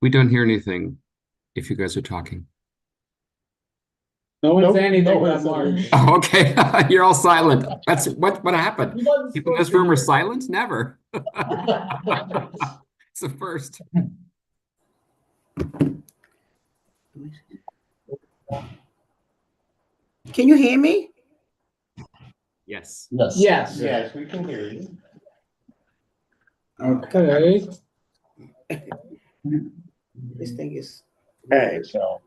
We don't hear anything if you guys are talking. No one's saying anything no about one's saying March. anything. Oh, okay. You're all silent. That's what happened. You wasn't People in this supposed to room are hear. silent? Never. It's the first. Can you hear me? Yes. Yes. Yes. Yes, we can hear you. Okay. This thing is. Okay, so.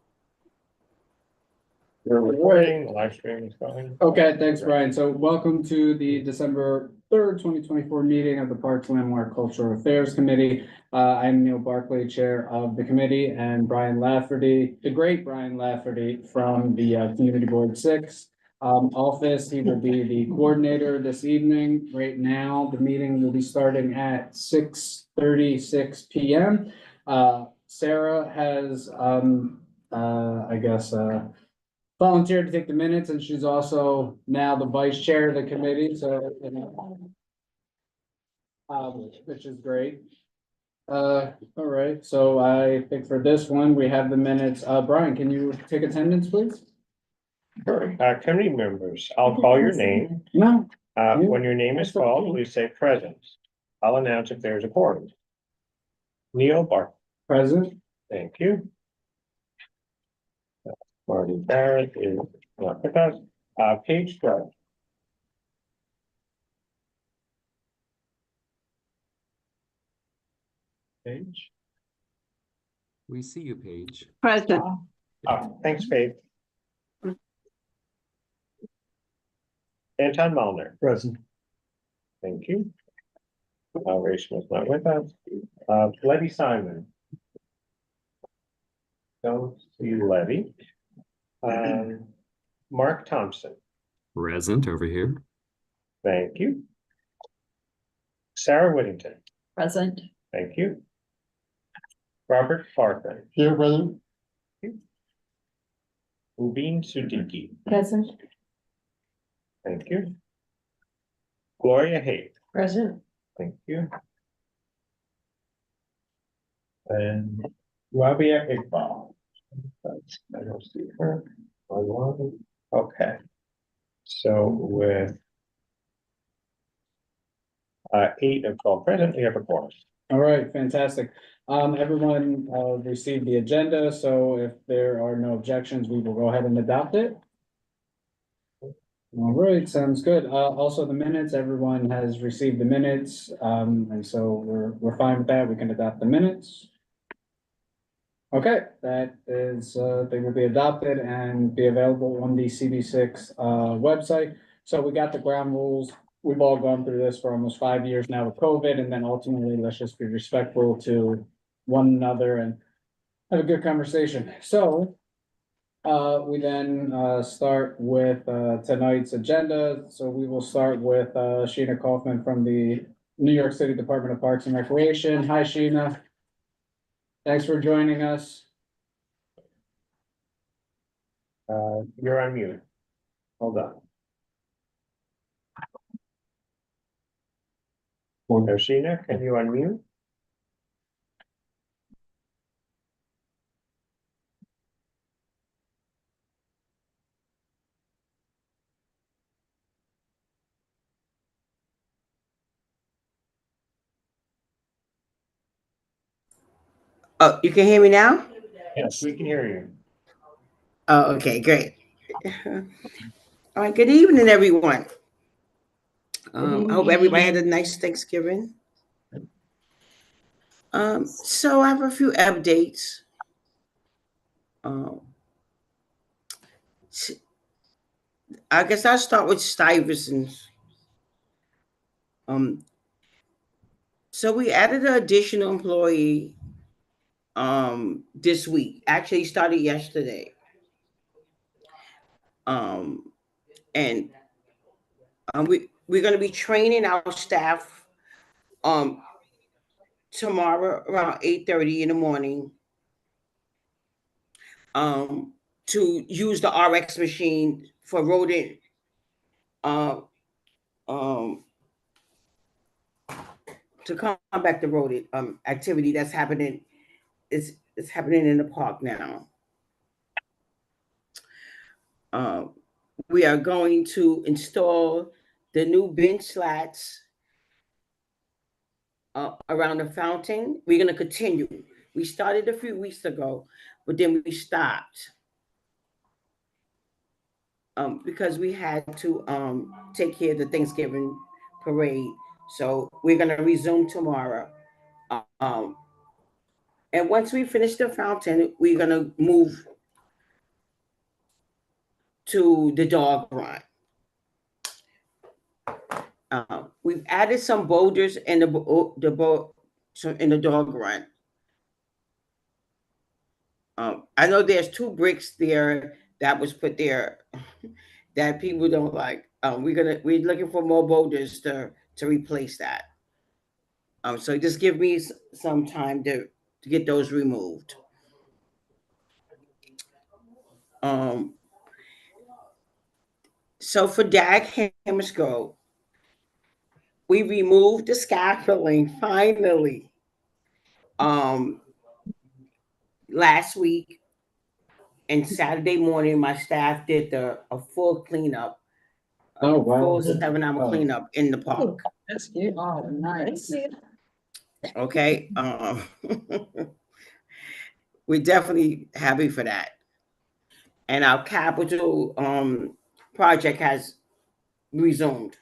We're recording, the live stream is going. Okay, thanks, Brian. So welcome to the December 3rd, 2024 meeting of the Parks, Landmark, Cultural Affairs Committee. I'm Neil Barclay, Chair of the committee, and Brian Lafferty, the great Brian Lafferty from the Community Board 6 office. He will be the coordinator this evening. Right now, the meeting will be starting at 6:36 p.m. Sarah has, volunteered to take the minutes, and she's also now the vice chair of the committee, so, which is great. All right, so I think for this one, we have the minutes. Brian, can you take attendance, please? Sure. Committee members, I'll call your name. No. When your name is called, please say present. I'll announce if there's a quorum. Neil Bark, Present. thank you. Marty Barrett is not with us. Page 12. Page. We see you, Paige. Present. Thanks, Faith. Anton Malner, Present. thank you. Rachel is not with us. Letty Simon. Don't see Letty. Mark Thompson, Present over here. thank you. Sarah Whittington, Present. thank you. Robert Farthing, Here, present. Ubin Sudiki, Present. thank you. Gloria Hay, Present. thank you. And Rabia Iqbal. I don't see her. Online. Okay. So with 8 of 12 present, we have a quorum. All right, fantastic. Everyone, received the agenda, so if there are no objections, we will go ahead and adopt it. All right, sounds good. Also the minutes, everyone has received the minutes, and so we're fine with that. We can adopt the minutes. Okay, that is, they will be adopted and be available on the CB6 website. So we got the ground rules. We've all gone through this for almost 5 years now with COVID, and then ultimately, let's just be respectful to one another and have a good conversation. So we then start with tonight's agenda. So we will start with Sheena Kaufman from the New York City Department of Parks and Recreation. Hi, Sheena. Thanks for joining us. You're on mute. Hold on. Sheena, can you unmute? Oh, you can hear me now? Yes, we can hear you. Oh, okay, great. All right, good evening, everyone. I hope everybody had a nice Thanksgiving. So I have a few updates. I guess I'll start with Stuyvesant's. So we added an additional employee this week. Actually started yesterday. And we're going to be training our staff tomorrow around 8:30 in the morning to use the RX machine for rodent to combat the rodent activity that's happening. It's is happening in the park now. We are going to install the new bench slats around the fountain. We're going to continue. We started a few weeks ago, but then we stopped because we had to take care of the Thanksgiving parade. So we're going to resume tomorrow. Um, and once we finish the fountain, we're going to move to the dog run. We've added some boulders in the dog run. I know there's 2 bricks there that was put there that people don't like. We're looking for more boulders to replace that. So just give me some time to get those removed. So for Dag Hammarskjöld, we removed the scaffolding finally last week, and Saturday morning my staff did a full cleanup. Oh, wow. Full 7-hour cleanup in the park. That's cute. Oh, nice. Okay. We're definitely happy for that. And our capital project has resumed.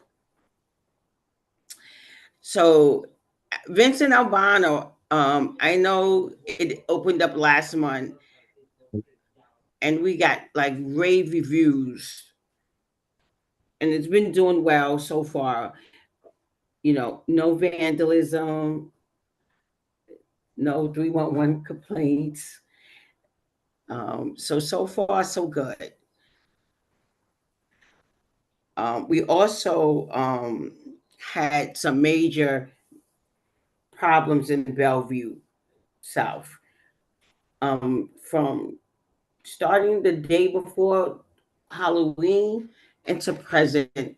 So Vincent Albano, I know it opened up last month and we got like rave reviews, and it's been doing well so far. No vandalism, no 311 complaints. So far, so good. We also had some major problems in Bellevue South. From starting the day before Halloween into present,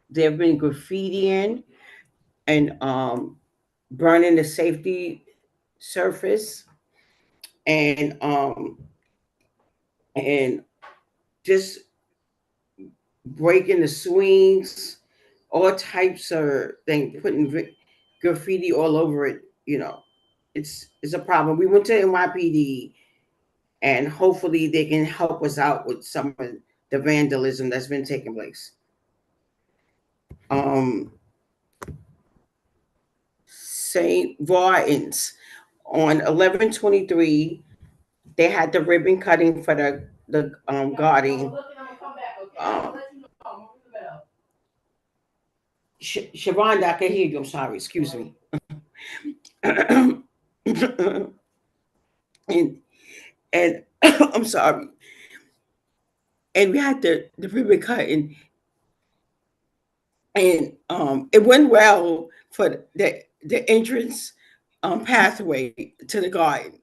there have been graffitiing and burning the safety surface and just breaking the swings, all types of things, putting graffiti all over it. It's a problem. We went to NYPD, and hopefully they can help us out with some of the vandalism that's been taking place. St. Martin's on 11/23, they had the ribbon cutting for the guarding. Siobhan, I can hear you. I'm sorry. Excuse me. and I'm sorry. And we had the ribbon cutting, and it went well for the entrance pathway to the garden.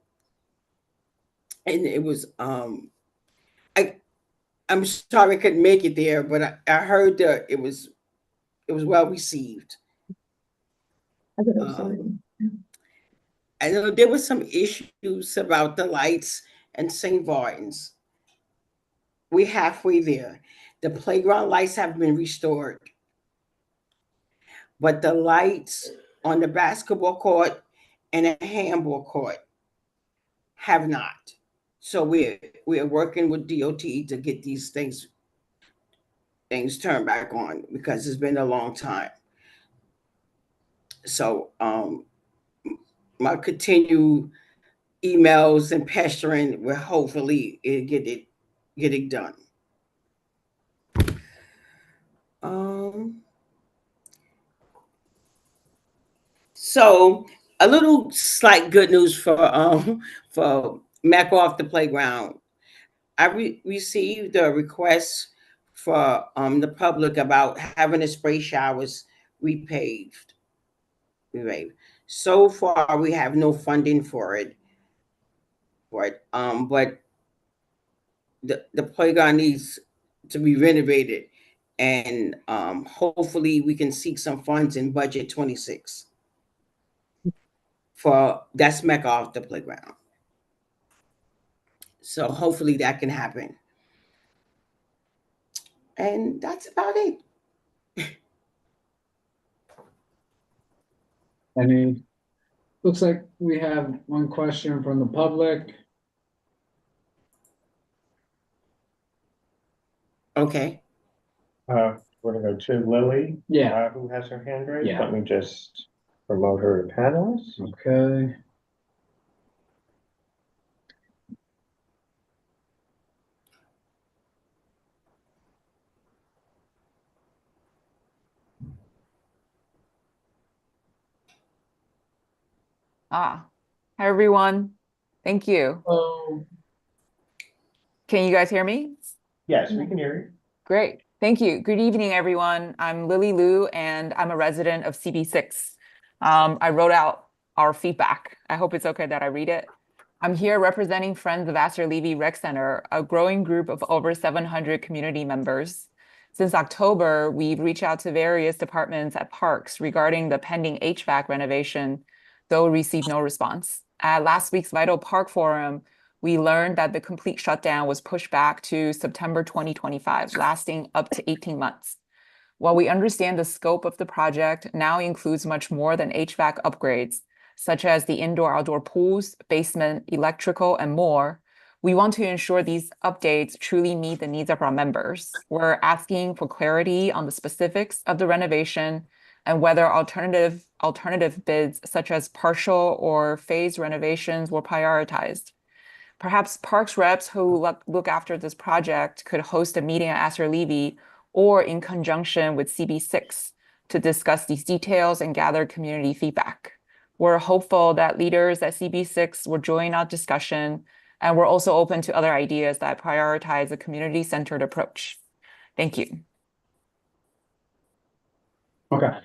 And it was I'm sorry I couldn't make it there, but I heard that it was well received. I know there were some issues about the lights and St. Martin's. We're halfway there. The playground lights have been restored, but the lights on the basketball court and the handball court have not. So we're working with DOT to get these things turned back on because it's been a long time. So my continued emails and pestering will hopefully get it done. So a little slight good news for Mac off the playground. I received a request for the public about having the spray showers repaved. So far, we have no funding for it. But the playground needs to be renovated, and hopefully we can seek some funds in budget 26 for that's Mecca off the playground. So hopefully that can happen. And that's about it. Looks like we have one question from the public. Okay. We're gonna go to Lily. Yeah. Who has her hand raised? Yeah. Let me just promote her to panelist. Okay. Hi, everyone. Thank you. Oh, Can you guys hear me? Yes, we can hear you. Great. Thank you. Good evening, everyone. I'm Lily Liu, and I'm a resident of CB6. I wrote out our feedback. I hope it's okay that I read it. I'm here representing Friends of Astor Levy Rec Center, a growing group of over 700 community members. Since October, we've reached out to various departments at parks regarding the pending HVAC renovation, though received no response. At last week's Vital Park Forum, we learned that the complete shutdown was pushed back to September 2025, lasting up to 18 months. While we understand the scope of the project now includes much more than HVAC upgrades, such as the indoor-outdoor pools, basement, electrical, and more, we want to ensure these updates truly meet the needs of our members. We're asking for clarity on the specifics of the renovation and whether alternative bids, such as partial or phased renovations, were prioritized. Perhaps Parks reps who look after this project could host a meeting at Astor Levy or in conjunction with CB6 to discuss these details and gather community feedback. We're hopeful that leaders at CB6 will join our discussion, and we're also open to other ideas that prioritize a community-centered approach. Thank you. okay.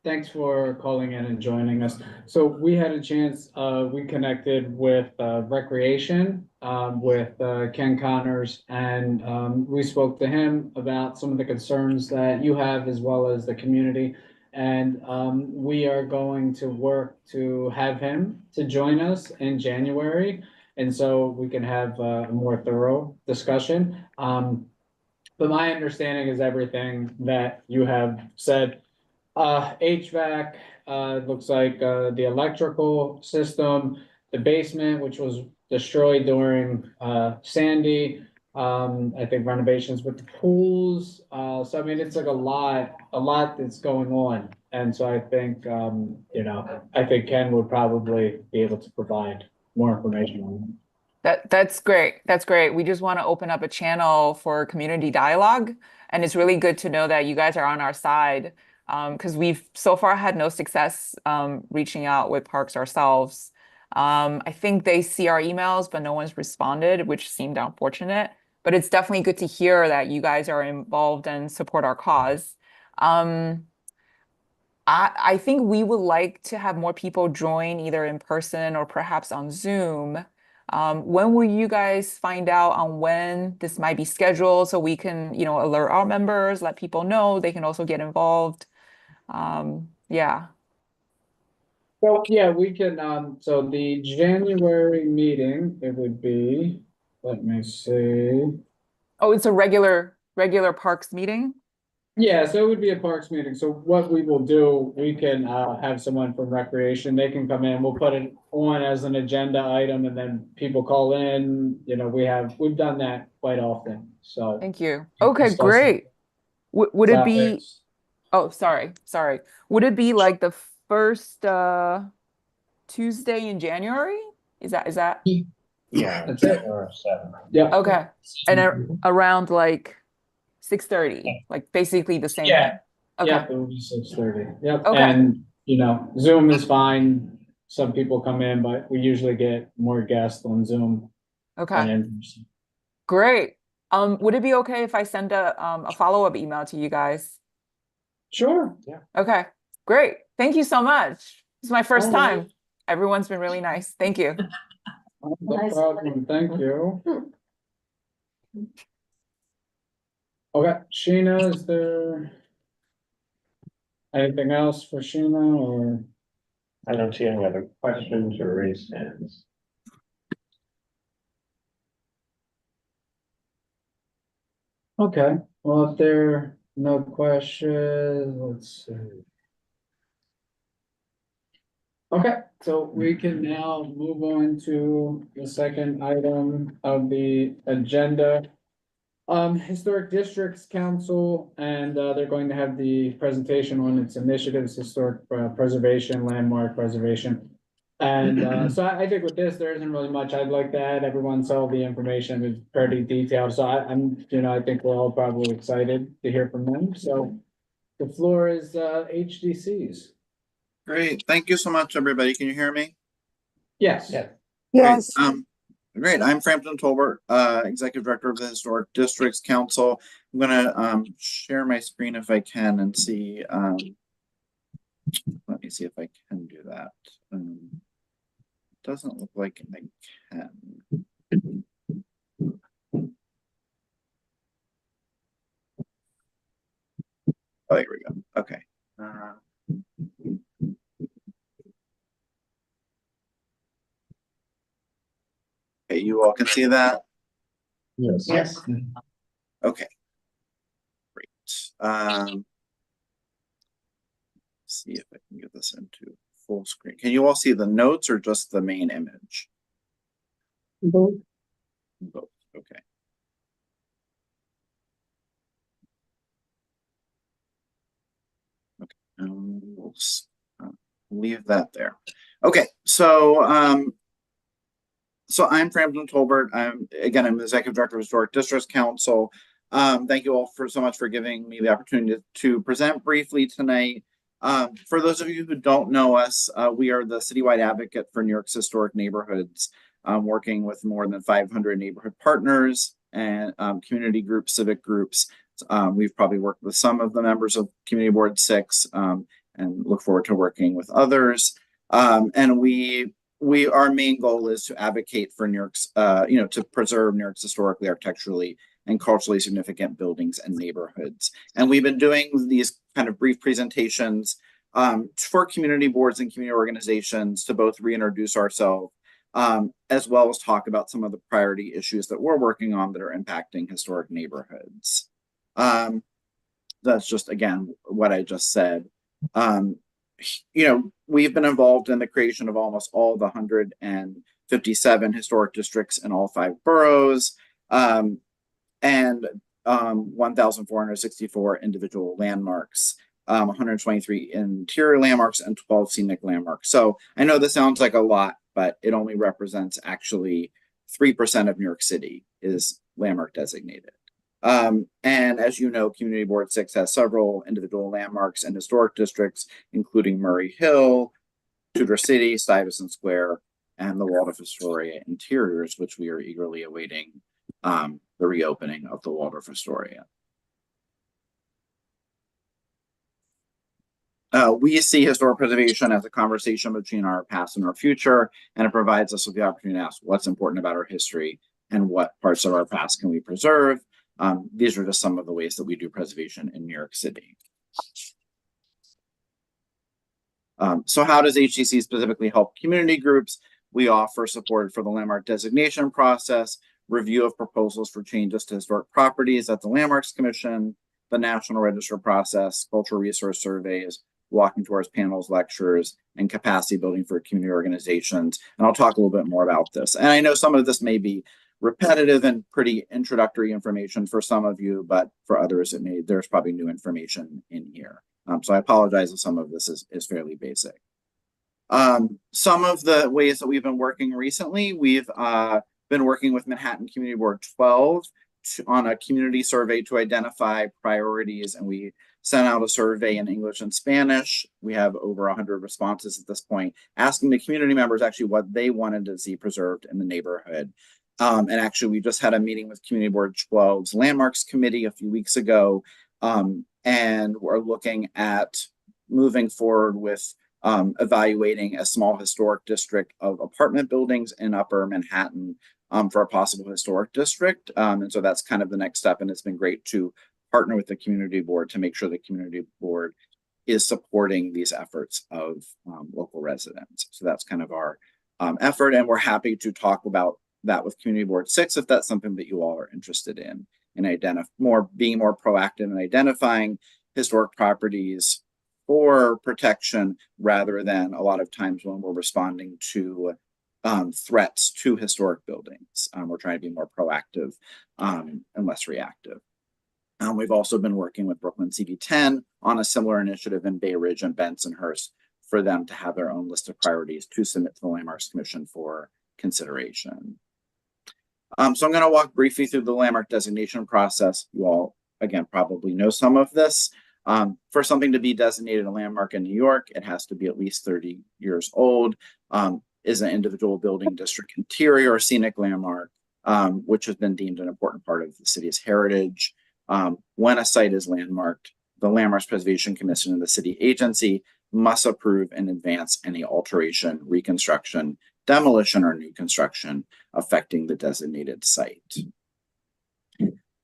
Thanks for calling in and joining us. So we had a chance, we connected with Recreation, with Ken Connors, and we spoke to him about some of the concerns that you have as well as the community. And we are going to work to have him to join us in January. And so we can have a more thorough discussion. But my understanding is everything that you have said. HVAC, looks like, the electrical system, the basement, which was destroyed during, Sandy. I think renovations with the pools, so I mean, it's like a lot that's going on. And so I think, I think Ken would probably be able to provide more information on That's great. That's great. We just want to open up a channel for community dialogue. And it's really good to know that you guys are on our side, because we've so far had no success reaching out with parks ourselves. I think they see our emails, but no one's responded, which seemed unfortunate. But it's definitely good to hear that you guys are involved and support our cause. I think we would like to have more people join either in person or perhaps on Zoom. When will you guys find out on when this might be scheduled so we can, alert our members, let people know they can also get involved? Yeah. Well, yeah, we can, so the January meeting, it would be, let me see. Oh, it's a regular parks meeting? Yeah, so it would be a parks meeting. So what we will do, we can have someone from recreation, they can come in, we'll put it on as an agenda item and then people call in, we've done that quite often, so. Thank you. Okay, Discuss great. Would it be, topics. oh, sorry. Would it be like the first Tuesday in January? Is that? Yeah. That's it. Or 7. Yeah. Okay. And around like 6:30, like basically the same Yeah. thing. Okay. Yep, it will be 6:30. Yep, Okay. and Zoom is fine. Some people come in, but we usually get more guests on Zoom than Okay. in person. Great. Would it be okay if I send a follow-up email to you guys? Sure. Okay, great. Thank you so much. This is my first All time. right. Everyone's been really nice. Thank you. No problem, thank you. Okay, Sheena, is there anything else for Sheena or? I don't see any other questions or raised hands. Okay, well, if there are no questions, let's see. Okay, so we can now move on to the second item of the agenda. Historic Districts Council, and they're going to have the presentation on its initiatives, historic preservation, landmark preservation. And so I think with this, there isn't really much I'd like to add. Everyone saw the information, it's pretty detailed, so I'm, I think we're all probably excited to hear from them, so. The floor is HDC's. Great. Thank you so much, everybody. Can you hear me? Yes. Yeah. Great. Great. I'm Frampton Tolbert, Executive Director of the Historic Districts Council. I'm gonna share my screen if I can and see. Let me see if I can do that. Doesn't look like I can. Oh, here we go. Okay. Okay, you all can see that? Yes. Yes. Okay. Great. See if I can get this into full screen. Can you all see the notes or just the main image? Both. Both. Okay. Okay. We'll leave that there. Okay. So so I'm Frampton Tolbert. I'm the Executive Director of Historic Districts Council. Thank you all so much for giving me the opportunity to present briefly tonight. For those of you who don't know us, we are the citywide advocate for New York's historic neighborhoods, working with more than 500 neighborhood partners and community groups, civic groups. We've probably worked with some of the members of Community Board 6 and look forward to working with others. And our main goal is to advocate for New York's, to preserve New York's historically, architecturally, and culturally significant buildings and neighborhoods. And we've been doing these kind of brief presentations for community boards and community organizations to both reintroduce ourselves, as well as talk about some of the priority issues that we're working on that are impacting historic neighborhoods. That's just, again, what I just said. We've been involved in the creation of almost all the 157 historic districts in all 5 boroughs, and 1,464 individual landmarks, 123 interior landmarks, and 12 scenic landmarks. So I know this sounds like a lot, but it only represents actually 3% of New York City is landmark designated. And as you know, Community Board 6 has several individual landmarks and historic districts, including Murray Hill, Tudor City, Stuyvesant Square, and the Waldorf Astoria interiors, which we are eagerly awaiting the reopening of the Waldorf Astoria. We see historic preservation as a conversation between our past and our future, and it provides us with the opportunity to ask what's important about our history and what parts of our past can we preserve. These are just some of the ways that we do preservation in New York City. So how does HDC specifically help community groups? We offer support for the landmark designation process, review of proposals for changes to historic properties at the Landmarks Commission, the National Register process, cultural resource surveys, walking tours, panels, lectures, and capacity building for community organizations. And I'll talk a little bit more about this. And I know some of this may be repetitive and pretty introductory information for some of you, but for others, there's probably new information in here. So I apologize if some of this is fairly basic. Some of the ways that we've been working recently, we've been working with Manhattan Community Board 12 on a community survey to identify priorities, and we sent out a survey in English and Spanish. We have over 100 responses at this point, asking the community members actually what they wanted to see preserved in the neighborhood. And actually, we just had a meeting with Community Board 12's Landmarks Committee a few weeks ago, and we're looking at moving forward with evaluating a small historic district of apartment buildings in Upper Manhattan for a possible historic district. And so that's kind of the next step. And it's been great to partner with the community board to make sure the community board is supporting these efforts of local residents. So that's kind of our effort. And we're happy to talk about that with Community Board 6 if that's something that you all are interested in. and being more proactive in identifying historic properties for protection, rather than a lot of times when we're responding to threats to historic buildings. We're trying to be more proactive and less reactive. We've also been working with Brooklyn CB10 on a similar initiative in Bay Ridge and Bensonhurst for them to have their own list of priorities to submit to the Landmarks Commission for consideration. So I'm going to walk briefly through the landmark designation process. You all, again, probably know some of this. For something to be designated a landmark in New York, it has to be at least 30 years old, is an individual building, district, interior, or scenic landmark, which has been deemed an important part of the city's heritage. When a site is landmarked, the Landmarks Preservation Commission and the city agency must approve in advance any alteration, reconstruction, demolition, or new construction affecting the designated site.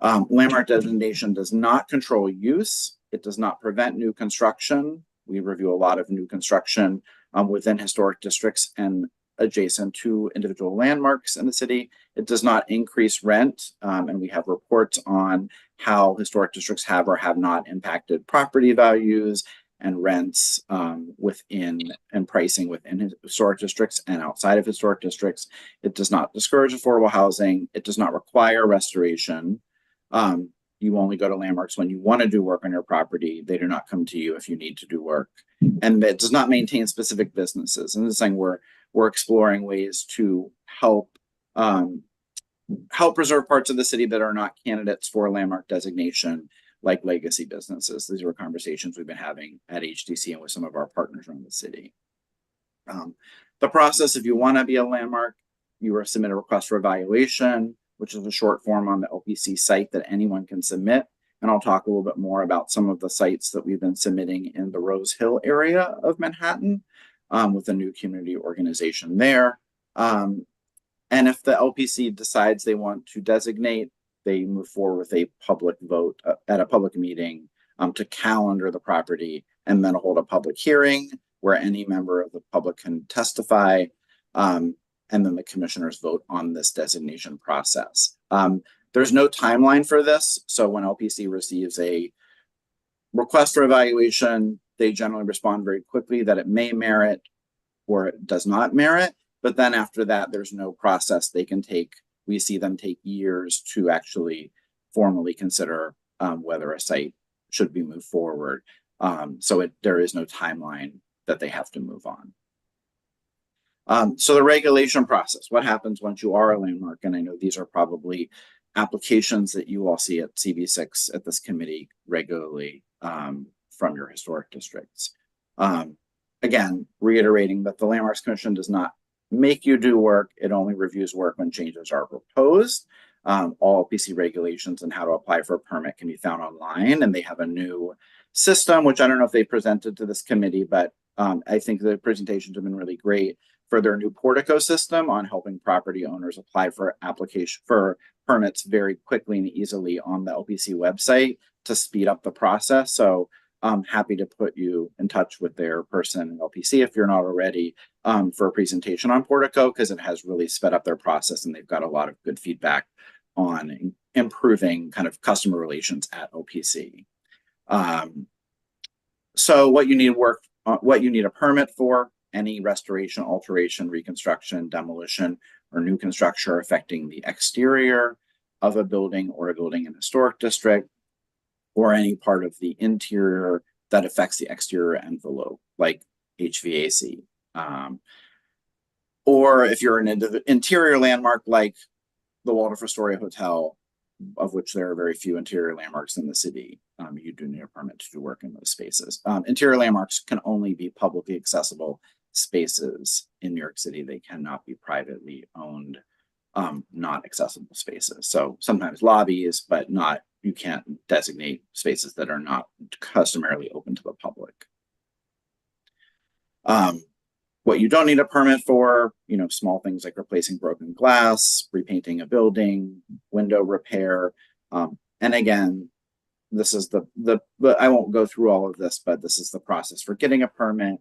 Landmark designation does not control use. It does not prevent new construction. We review a lot of new construction within historic districts and adjacent to individual landmarks in the city. It does not increase rent, and we have reports on how historic districts have or have not impacted property values and rents within and pricing within historic districts and outside of historic districts. It does not discourage affordable housing. It does not require restoration. You only go to landmarks when you want to do work on your property. They do not come to you if you need to do work. And it does not maintain specific businesses. And this is saying we're exploring ways to help preserve parts of the city that are not candidates for landmark designation, like legacy businesses. These are conversations we've been having at HDC and with some of our partners around the city. The process, if you want to be a landmark, you submit a request for evaluation, which is a short form on the LPC site that anyone can submit. And I'll talk a little bit more about some of the sites that we've been submitting in the Rose Hill area of Manhattan with a new community organization there. And if the LPC decides they want to designate, they move forward with a public vote at a public meeting to calendar the property and then hold a public hearing where any member of the public can testify. And then the commissioners vote on this designation process. There's no timeline for this. So when LPC receives a request for evaluation, they generally respond very quickly that it may merit or it does not merit. But then after that, there's no process they can take. We see them take years to actually formally consider whether a site should be moved forward. So there is no timeline that they have to move on. So the regulation process, what happens once you are a landmark? And I know these are probably applications that you all see at CB6 at this committee regularly from your historic districts. Again, reiterating that the Landmarks Commission does not make you do work. It only reviews work when changes are proposed. All LPC regulations and how to apply for a permit can be found online, and they have a new system, which I don't know if they presented to this committee, but I think the presentations have been really great for their new Portico system on helping property owners apply for permits very quickly and easily on the LPC website to speed up the process. So I'm happy to put you in touch with their person in LPC if you're not already for a presentation on Portico, because it has really sped up their process and they've got a lot of good feedback on improving kind of customer relations at LPC. So what you need a permit for: any restoration, alteration, reconstruction, demolition, or new construction affecting the exterior of a building or a building in a historic district, or any part of the interior that affects the exterior envelope, like HVAC. Or if you're an interior landmark like the Waldorf Astoria Hotel, of which there are very few interior landmarks in the city, you do need a permit to do work in those spaces. Interior landmarks can only be publicly accessible spaces in New York City. They cannot be privately owned, not accessible spaces. So sometimes lobbies, but you can't designate spaces that are not customarily open to the public. What you don't need a permit for, small things like replacing broken glass, repainting a building, window repair. And again, this is I won't go through all of this, but this is the process for getting a permit.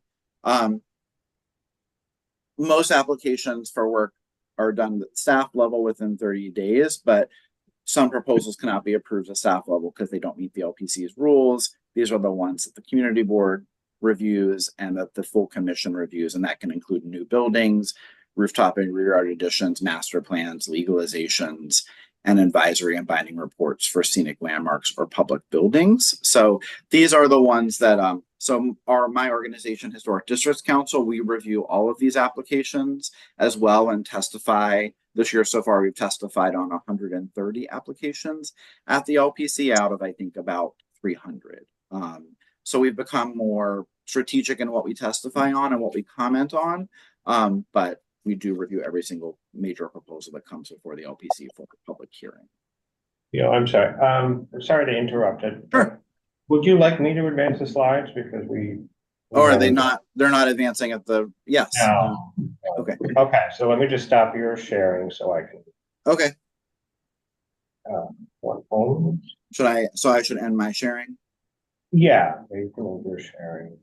Most applications for work are done at staff level within 30 days, but some proposals cannot be approved at staff level because they don't meet the LPC's rules. These are the ones that the community board reviews and that the full commission reviews, and that can include new buildings, rooftop and rear yard additions, master plans, legalizations, and advisory and binding reports for scenic landmarks or public buildings. So these are the ones that my organization, Historic Districts Council, we review all of these applications as well and testify. This year so far, we've testified on 130 applications at the LPC out of, I think, about 300. So we've become more strategic in what we testify on and what we comment on, but we do review every single major proposal that comes before the LPC for a public hearing. I'm sorry. I'm sorry to interrupt it. Sure. Would you like me to advance the slides because we? Or are they not? They're not advancing at the yes. No. Okay. Okay. So let me just stop your sharing so I can. Okay. One moment. Should I? So I should end my sharing. Yeah, you can end your sharing.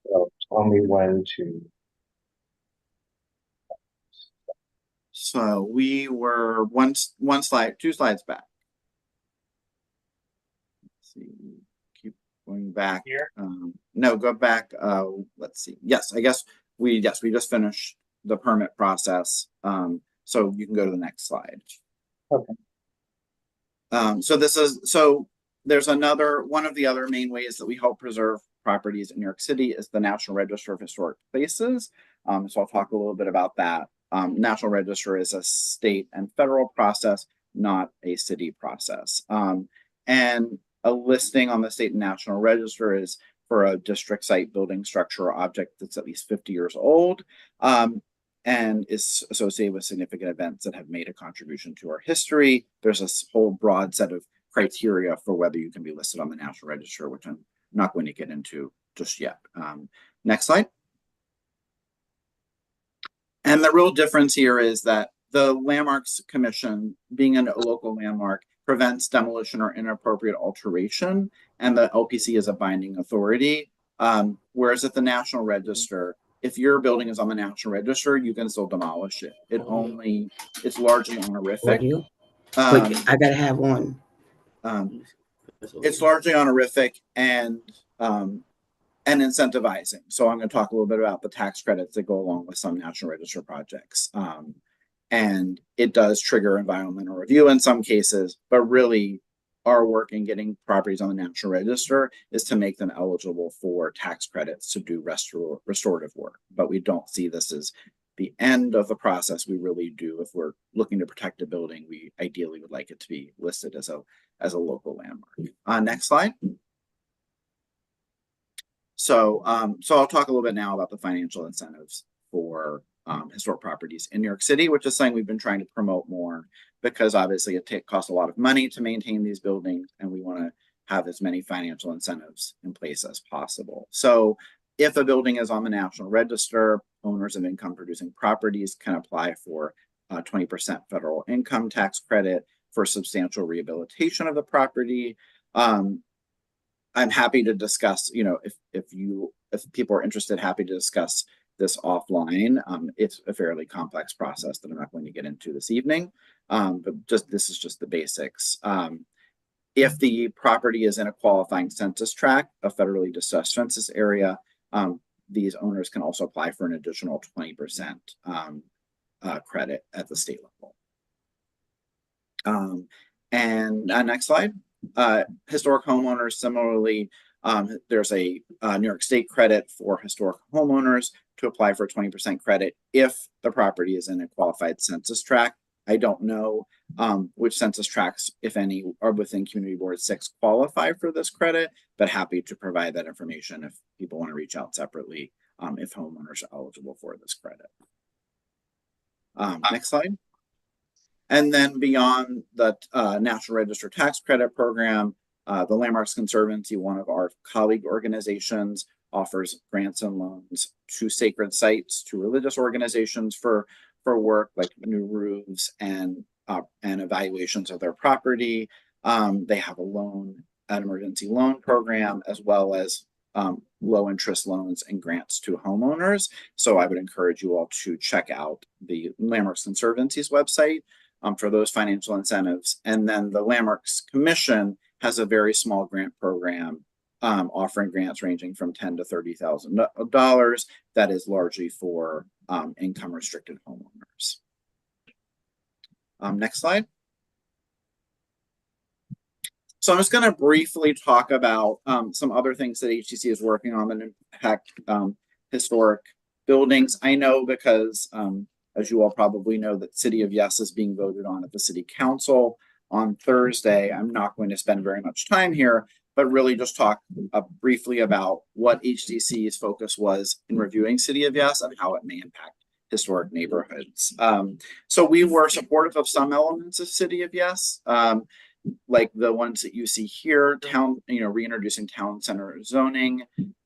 So tell me when to. So we were two slides back. Let's see, keep going back. Here? No, go back. Let's see. Yes, I guess we just finished the permit process. So you can go to the next slide. Okay. So there's one of the other main ways that we help preserve properties in New York City is the National Register of Historic Places. So I'll talk a little bit about that. National Register is a state and federal process, not a city process. And a listing on the state and national register is for a district site, building, structure, or object that's at least 50 years old, and is associated with significant events that have made a contribution to our history. There's a whole broad set of criteria for whether you can be listed on the National Register, which I'm not going to get into just yet. Next slide. And the real difference here is that the Landmarks Commission, being a local landmark, prevents demolition or inappropriate alteration, and the LPC is a binding authority. Whereas at the National Register, if your building is on the National Register, you can still demolish it. It's largely honorific. Wait, I gotta have one. It's largely honorific and incentivizing. So I'm going to talk a little bit about the tax credits that go along with some National Register projects. And it does trigger environmental review in some cases, but really our work in getting properties on the National Register is to make them eligible for tax credits to do restorative work. But we don't see this as the end of the process. We really do. If we're looking to protect a building, we ideally would like it to be listed as a local landmark. Next slide. So I'll talk a little bit now about the financial incentives for historic properties in New York City, which is something we've been trying to promote more because obviously it costs a lot of money to maintain these buildings, and we want to have as many financial incentives in place as possible. So if a building is on the National Register, owners of income producing properties can apply for 20% federal income tax credit for substantial rehabilitation of the property. I'm happy to discuss, if people are interested, happy to discuss this offline. It's a fairly complex process that I'm not going to get into this evening, but this is just the basics. If the property is in a qualifying census tract, a federally distressed census area, these owners can also apply for an additional 20% credit at the state level. And next slide. Historic homeowners, similarly, there's a New York State credit for historic homeowners to apply for 20% credit if the property is in a qualified census tract. I don't know which census tracts, if any, are within Community Board 6 qualify for this credit, but happy to provide that information if people want to reach out separately if homeowners are eligible for this credit. Next slide. And then beyond the National Register Tax Credit Program, the Landmarks Conservancy, one of our colleague organizations, offers grants and loans to sacred sites, to religious organizations for work like new roofs and evaluations of their property. They have an emergency loan program, as well as low interest loans and grants to homeowners. So I would encourage you all to check out the Landmarks Conservancy's website for those financial incentives. And then the Landmarks Commission has a very small grant program offering grants ranging from $10,000 to $30,000 that is largely for income restricted homeowners. Next slide. So I'm just going to briefly talk about some other things that HCC is working on that impact historic buildings. I know because, as you all probably know, that City of Yes is being voted on at the City Council on Thursday. I'm not going to spend very much time here, but really just talk briefly about what HCC's focus was in reviewing City of Yes and how it may impact historic neighborhoods. So we were supportive of some elements of City of Yes, like the ones that you see here, reintroducing town center zoning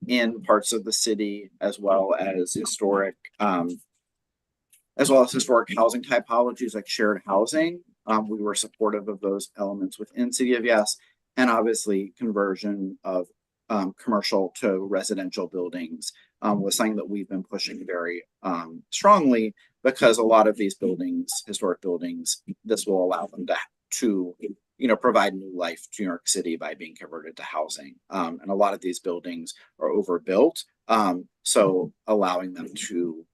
in parts of the city, as well as historic housing typologies like shared housing. We were supportive of those elements within City of Yes, and obviously conversion of commercial to residential buildings was something that we've been pushing very strongly, because a lot of these buildings, historic buildings, this will allow them to provide new life to New York City by being converted to housing. And a lot of these buildings are overbuilt, so allowing them to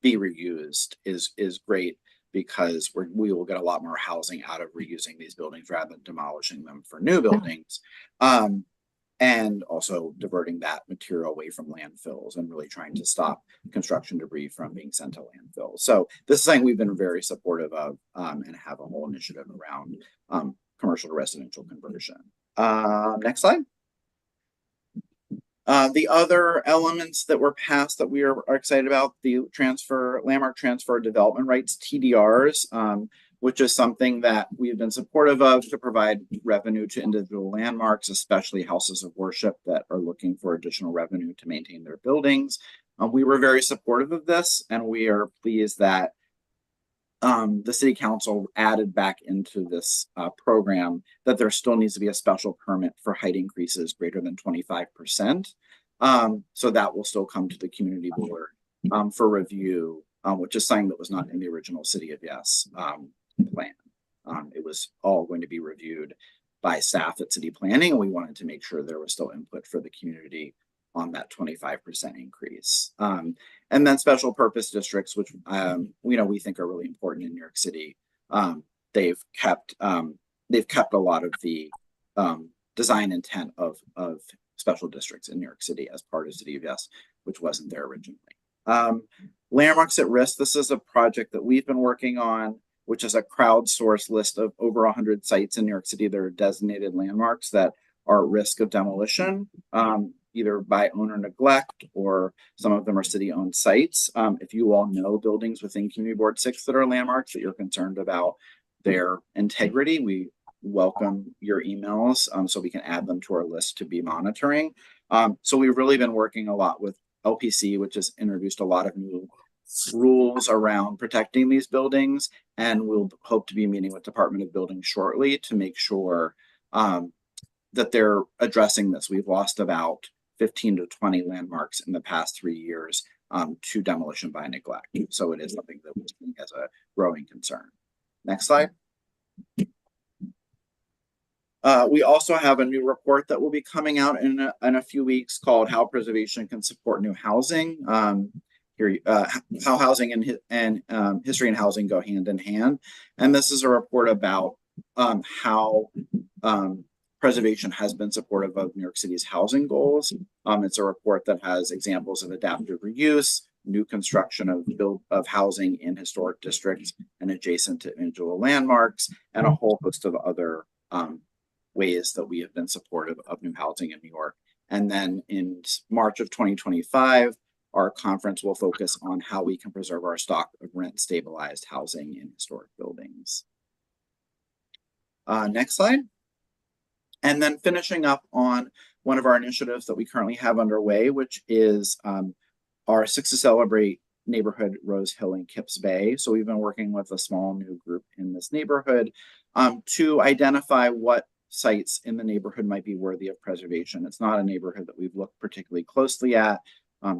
be reused is great, because we will get a lot more housing out of reusing these buildings rather than demolishing them for new buildings. And also diverting that material away from landfills and really trying to stop construction debris from being sent to landfills. So this is something we've been very supportive of and have a whole initiative around commercial to residential conversion. Next slide. The other elements that were passed that we are excited about, the landmark transfer development rights, TDRs, which is something that we've been supportive of to provide revenue to individual landmarks, especially houses of worship that are looking for additional revenue to maintain their buildings. We were very supportive of this, and we are pleased that the City Council added back into this program that there still needs to be a special permit for height increases greater than 25%. So that will still come to the community board for review, which is something that was not in the original City of Yes plan. It was all going to be reviewed by staff at City Planning, and we wanted to make sure there was still input for the community on that 25% increase. And then special purpose districts, which we think are really important in New York City. They've kept a lot of the design intent of special districts in New York City as part of City of Yes, which wasn't there originally. Landmarks at Risk. This is a project that we've been working on, which is a crowdsourced list of over 100 sites in New York City that are designated landmarks that are at risk of demolition, either by owner neglect, or some of them are city-owned sites. If you all know buildings within Community Board 6 that are landmarks that you're concerned about their integrity, we welcome your emails so we can add them to our list to be monitoring. So we've really been working a lot with LPC, which has introduced a lot of new rules around protecting these buildings, and we'll hope to be meeting with Department of Buildings shortly to make sure that they're addressing this. We've lost about 15 to 20 landmarks in the past 3 years to demolition by neglect. So it is something that we're seeing as a growing concern. Next slide. We also have a new report that will be coming out in a few weeks called How Preservation Can Support New Housing. How housing and history and housing go hand in hand. And this is a report about how preservation has been supportive of New York City's housing goals. It's a report that has examples of adaptive reuse, new construction of housing in historic districts and adjacent to individual landmarks, and a whole host of other ways that we have been supportive of new housing in New York. And then in March of 2025, our conference will focus on how we can preserve our stock of rent stabilized housing in historic buildings. Next slide. And then finishing up on one of our initiatives that we currently have underway, which is our Six to Celebrate neighborhood, Rose Hill and Kips Bay. So we've been working with a small new group in this neighborhood to identify what sites in the neighborhood might be worthy of preservation. It's not a neighborhood that we've looked particularly closely at.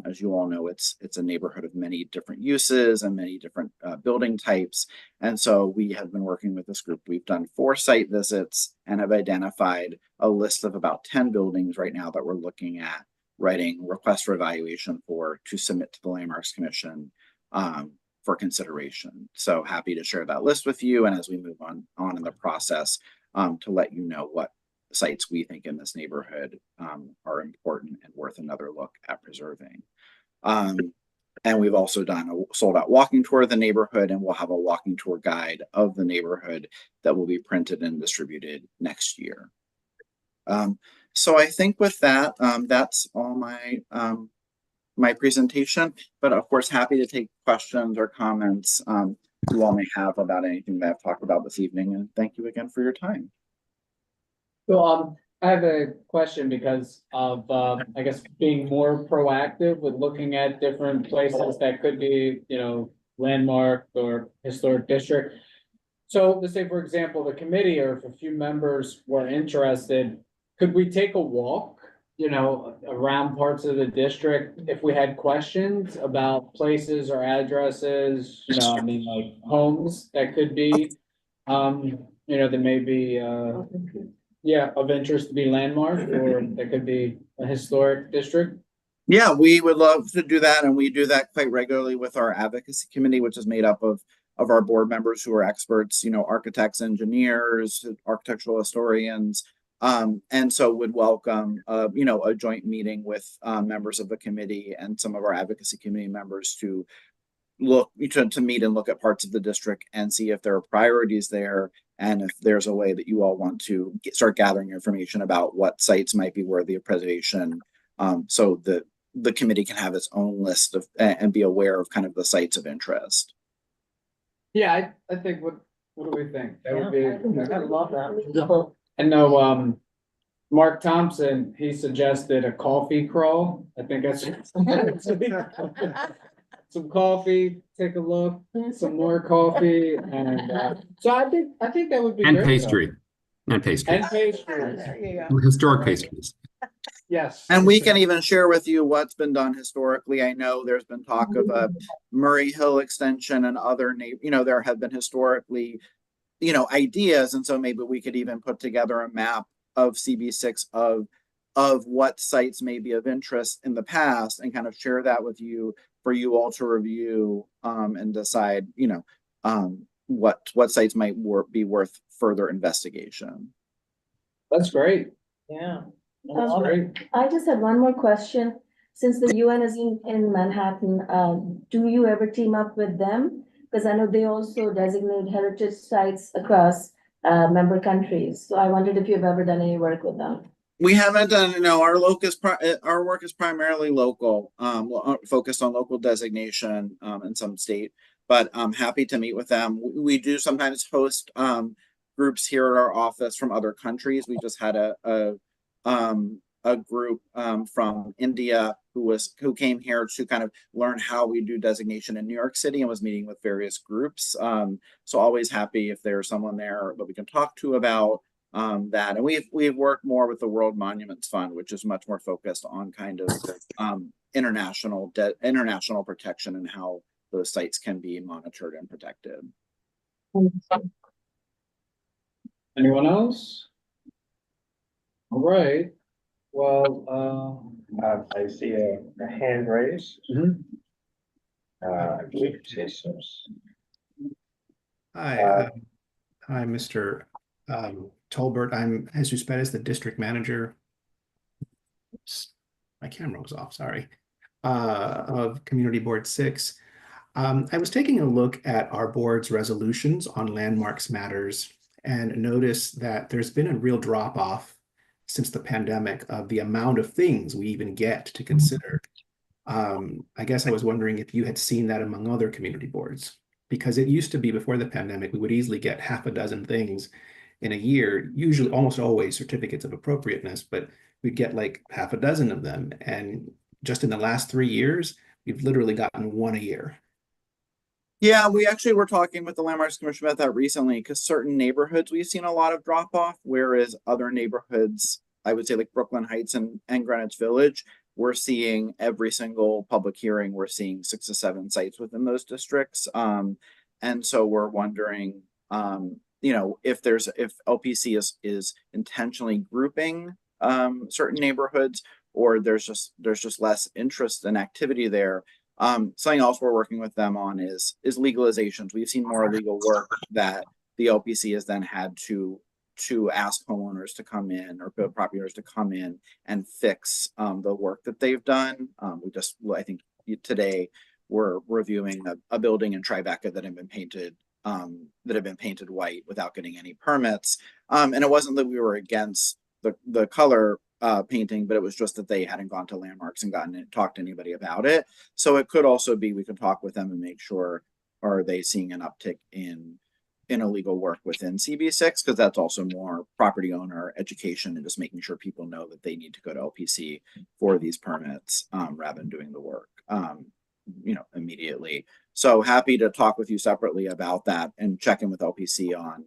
As you all know, it's a neighborhood of many different uses and many different building types. And so we have been working with this group. We've done 4 site visits and have identified a list of about 10 buildings right now that we're looking at writing requests for evaluation to submit to the Landmarks Commission for consideration. So happy to share that list with you. And as we move on in the process, to let you know what sites we think in this neighborhood are important and worth another look at preserving. And we've also done a sold out walking tour of the neighborhood, and we'll have a walking tour guide of the neighborhood that will be printed and distributed next year. So I think with that, that's all my presentation, but of course, happy to take questions or comments you all may have about anything that I've talked about this evening. And thank you again for your time. So, I have a question because of, I guess, being more proactive with looking at different places that could be, landmark or historic district. So let's say, for example, the committee or if a few members were interested, could we take a walk, around parts of the district if we had questions about places or addresses, like homes that could be, that may be, of interest to be landmarked, or that could be a historic district? Yeah, we would love to do that, and we do that quite regularly with our advocacy committee, which is made up of our board members who are experts, architects, engineers, architectural historians, and so would welcome, a joint meeting with members of the committee and some of our advocacy committee members to meet and look at parts of the district and see if there are priorities there, and if there's a way that you all want to start gathering information about what sites might be worthy of preservation, so the committee can have its own list of and be aware of kind of the sites of interest. Yeah, I think, what do we think? That would be. I love that. I know, Mark Thompson, he suggested a coffee crawl. I think that's. Some coffee, take a look, some more coffee, and, so I think that would be And great, pastry. And pastry. And pastries, There you go. Historic pastries. yes. And we can even share with you what's been done historically. I know there's been talk of a Murray Hill extension and other, there have been historically, ideas. And so maybe we could even put together a map of CB6 of what sites may be of interest in the past and kind of share that with you for you all to review and decide, what sites might be worth further investigation. That's great. Yeah. That's great. I just have one more question. Since the UN is in Manhattan, do you ever team up with them? Because I know they also designate heritage sites across member countries. So I wondered if you've ever done any work with them. We haven't done, our work is primarily local, focused on local designation in some state, but I'm happy to meet with them. We do sometimes host groups here at our office from other countries. We just had a group from India who came here to kind of learn how we do designation in New York City and was meeting with various groups. So always happy if there's someone there that we can talk to about that. And we've worked more with the World Monuments Fund, which is much more focused on kind of international protection and how those sites can be monitored and protected. Anyone else? All right, well, I see a hand raised. Mhm. I believe it's Jesus. Hi, hi, Mr. Tolbert. I'm Jesus Perez, the district manager. Oops, my camera was off, sorry. Of Community Board 6. I was taking a look at our board's resolutions on landmarks matters and noticed that there's been a real drop off since the pandemic of the amount of things we even get to consider. I guess I was wondering if you had seen that among other community boards, because it used to be before the pandemic, we would easily get half a dozen things in a year, usually almost always certificates of appropriateness, but we'd get like half a dozen of them. And just in the last 3 years, we've literally gotten one a year. Yeah, we actually were talking with the Landmarks Commission about that recently because certain neighborhoods we've seen a lot of drop off, whereas other neighborhoods, I would say like Brooklyn Heights and Greenwich Village, we're seeing every single public hearing, we're seeing 6 to 7 sites within those districts. And so we're wondering, if LPC is intentionally grouping certain neighborhoods, or there's just less interest and activity there. Something else we're working with them on is legalizations. We've seen more legal work that the LPC has then had to ask homeowners to come in or property owners to come in and fix the work that they've done. I think today we're reviewing a building in Tribeca that have been painted white without getting any permits. And it wasn't that we were against the color painting, but it was just that they hadn't gone to Landmarks and talked to anybody about it. So it could also be we could talk with them and make sure, are they seeing an uptick in illegal work within CB6, because that's also more property owner education and just making sure people know that they need to go to LPC for these permits rather than doing the work immediately. So happy to talk with you separately about that and check in with LPC on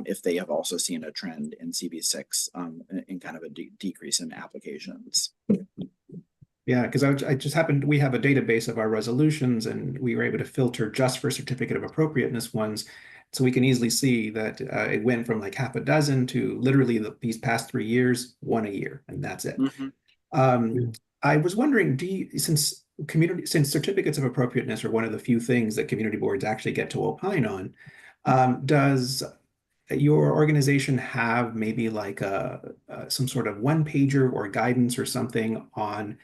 if they have also seen a trend in CB6 in kind of a decrease in applications. Yeah, because I just happened, we have a database of our resolutions and we were able to filter just for certificate of appropriateness ones. So we can easily see that it went from like half a dozen to literally these past 3 years, 1 a year, and that's it. I was wondering, since certificates of appropriateness are one of the few things that community boards actually get to opine on, does your organization have maybe like some sort of one-pager or guidance or something on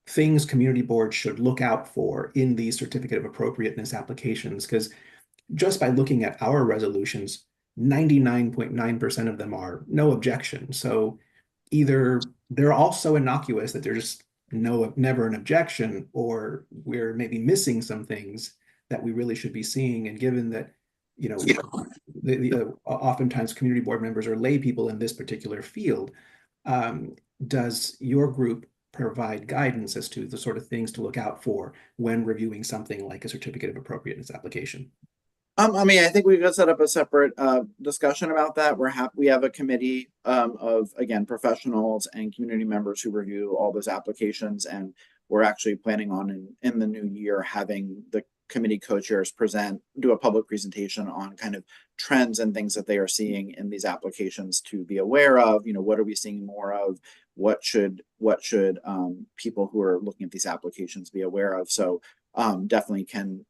things community boards should look out for in these certificate of appropriateness applications? Because just by looking at our resolutions, 99.9% of them are no objection. So either they're all so innocuous that there's just never an objection, or we're maybe missing some things that we really should be seeing. And given that, oftentimes community board members are lay people in this particular field, does your group provide guidance as to the sort of things to look out for when reviewing something like a certificate of appropriateness application? I think we could set up a separate discussion about that. We have a committee of, again, professionals and community members who review all those applications, and we're actually planning on in the new year having the committee co-chairs do a public presentation on kind of trends and things that they are seeing in these applications to be aware of. What are we seeing more of? What should people who are looking at these applications be aware of? So definitely can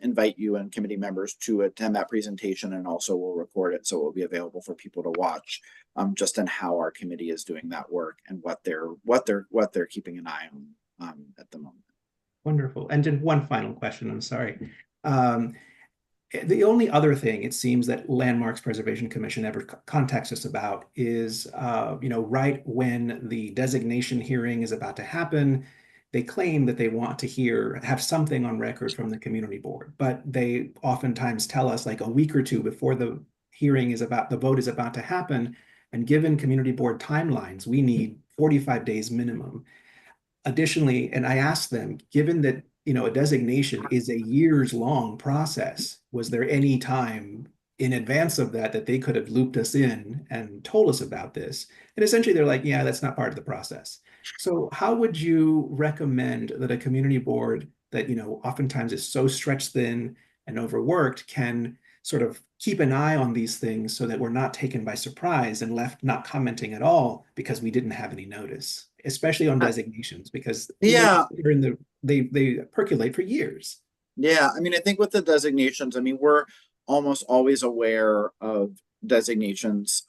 invite you and committee members to attend that presentation, and also we'll record it so it will be available for people to watch, just in how our committee is doing that work and what they're keeping an eye on at the moment. Wonderful. And then one final question, I'm sorry. The only other thing it seems that Landmarks Preservation Commission ever contacts us about is, right when the designation hearing is about to happen, they claim that they want to have something on record from the community board, but they oftentimes tell us like a week or two before the vote is about to happen. And given community board timelines, we need 45 days minimum. Additionally, and I asked them, given that, a designation is a years-long process, was there any time in advance of that they could have looped us in and told us about this? And essentially they're like, yeah, that's not part of the process. So how would you recommend that a community board that, oftentimes is so stretched thin and overworked can sort of keep an eye on these things so that we're not taken by surprise and left not commenting at all because we didn't have any notice, especially on designations, because they percolate for years. Yeah, I think with the designations, we're almost always aware of designations,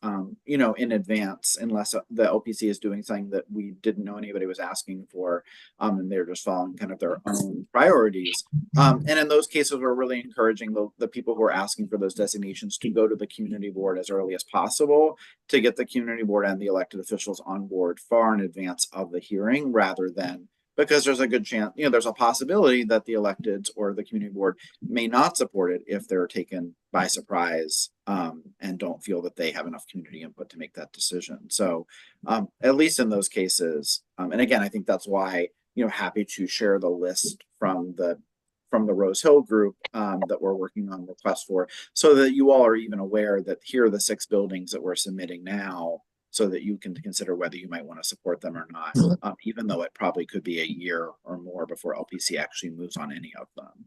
in advance, unless the LPC is doing something that we didn't know anybody was asking for, and they're just following kind of their own priorities. And in those cases, we're really encouraging the people who are asking for those designations to go to the community board as early as possible to get the community board and the elected officials on board far in advance of the hearing, rather than, because there's a good chance, there's a possibility that the electeds or the community board may not support it if they're taken by surprise and don't feel that they have enough community input to make that decision. So at least in those cases, and again, I think that's why, happy to share the list from the from the Rose Hill group that we're working on requests for, so that you all are even aware that here are the 6 buildings that we're submitting now, so that you can consider whether you might want to support them or not, even though it probably could be a year or more before LPC actually moves on any of them.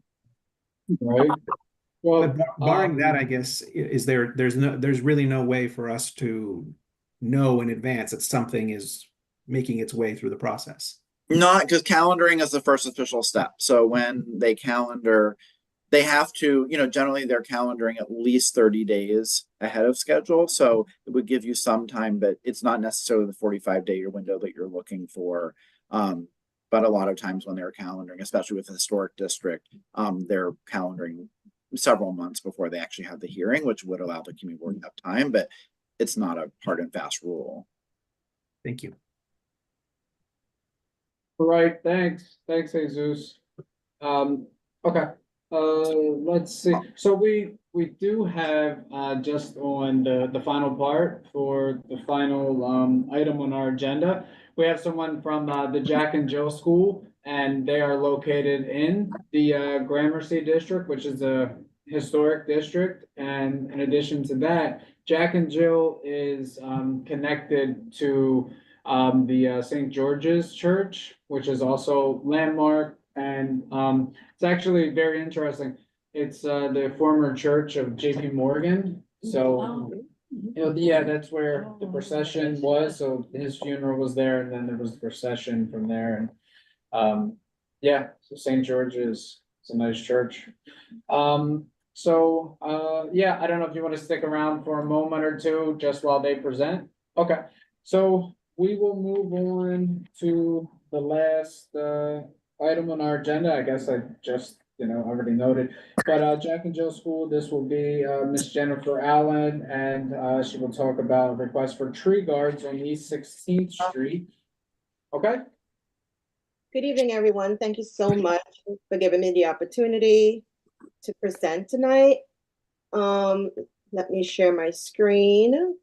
Right? Well, But barring that, I guess, there's really no way for us to know in advance that something is making its way through the process. Not because calendaring is the first official step. So when they calendar, they have to, generally they're calendaring at least 30 days ahead of schedule. So it would give you some time, but it's not necessarily the 45-day window that you're looking for. But a lot of times when they're calendaring, especially with the historic district, they're calendaring several months before they actually have the hearing, which would allow the community board enough time, but it's not a hard and fast rule. Thank you. all right, thanks, Jesus. Okay, let's see, so we do have, just on the final part for the final, item on our agenda, we have someone from, the Jack and Jill School, and they are located in the, Gramercy District, which is a historic district, and in addition to that, Jack and Jill is, connected to, the, St. George's Church, which is also landmark, and, it's actually very interesting. It's, the former church of JP Morgan, so, yeah, that's where the procession was, so his funeral was there, and then there was the procession from there, and, yeah, so St. George's, it's a nice church. So, yeah, I don't know if you want to stick around for a moment or two, just while they present. Okay, so we will move on to the last, item on our agenda. I guess I just, already noted, but, Jack and Jill School, this will be, Miss Jennifer Allen, and, she will talk about requests for tree guards on East 16th Street. Okay? Good evening, everyone. Thank you so much for giving me the opportunity to present tonight. Let me share my screen.